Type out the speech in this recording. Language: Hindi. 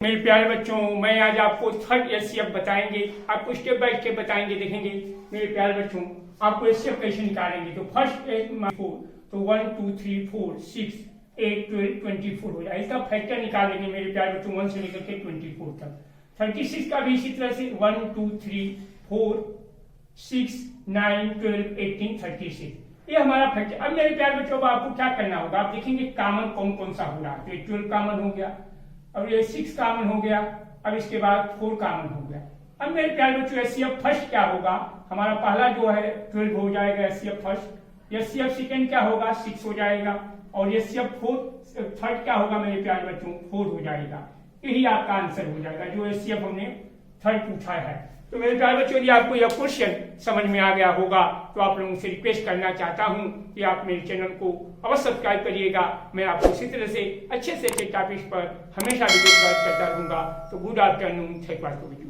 मेरे प्यारे बच्चों, मैं आज आपको थर्ड एचसीएफ बताएंगे, आपको स्टेप बाय स्टेप बताएंगे। देखेंगे मेरे प्यारे बच्चों, आपको एचसीएफ कैसे निकालेंगे। तो फर्स्ट 4, तो 1 2 3 4 6 8 12 24 हो जाए। इसका फैक्टर निकालेंगे मेरे प्यारे बच्चों 1 से लेकर के 24 तक। 36 का भी इसी तरह से 1 2 3 4 6 9 12 18 36, ये हमारा फैक्टर। अब मेरे प्यारे बच्चों, आपको क्या करना होगा, आप देखेंगे कॉमन कौन कौन सा हो रहा है। तो 12 कॉमन हो गया, अब ये 6 कॉमन हो गया, अब इसके बाद 4 कॉमन हो गया। अब मेरे प्यारे बच्चों, एचसीएफ फर्स्ट क्या होगा, हमारा पहला जो है 12 हो जाएगा एचसीएफ फर्स्ट। एचसीएफ सेकंड क्या होगा, 6 हो जाएगा। और एचसीएफ थर्ड क्या होगा मेरे प्यारे बच्चों, 4 हो जाएगा। यही आपका आंसर हो जाएगा जो एचसीएफ हमने थर्ड पूछा है। तो मेरे प्यारे बच्चों, यदि आपको यह क्वेश्चन समझ में आ गया होगा तो आप लोगों से रिक्वेस्ट करना चाहता हूं कि आप मेरे चैनल को अवश्य सब्सक्राइब करिएगा। मैं आपको इसी तरह से अच्छे टॉपिक्स पर हमेशा वीडियो प्रोवाइड करता रहूंगा। तो गुड आफ्टरनून, थैंक यू।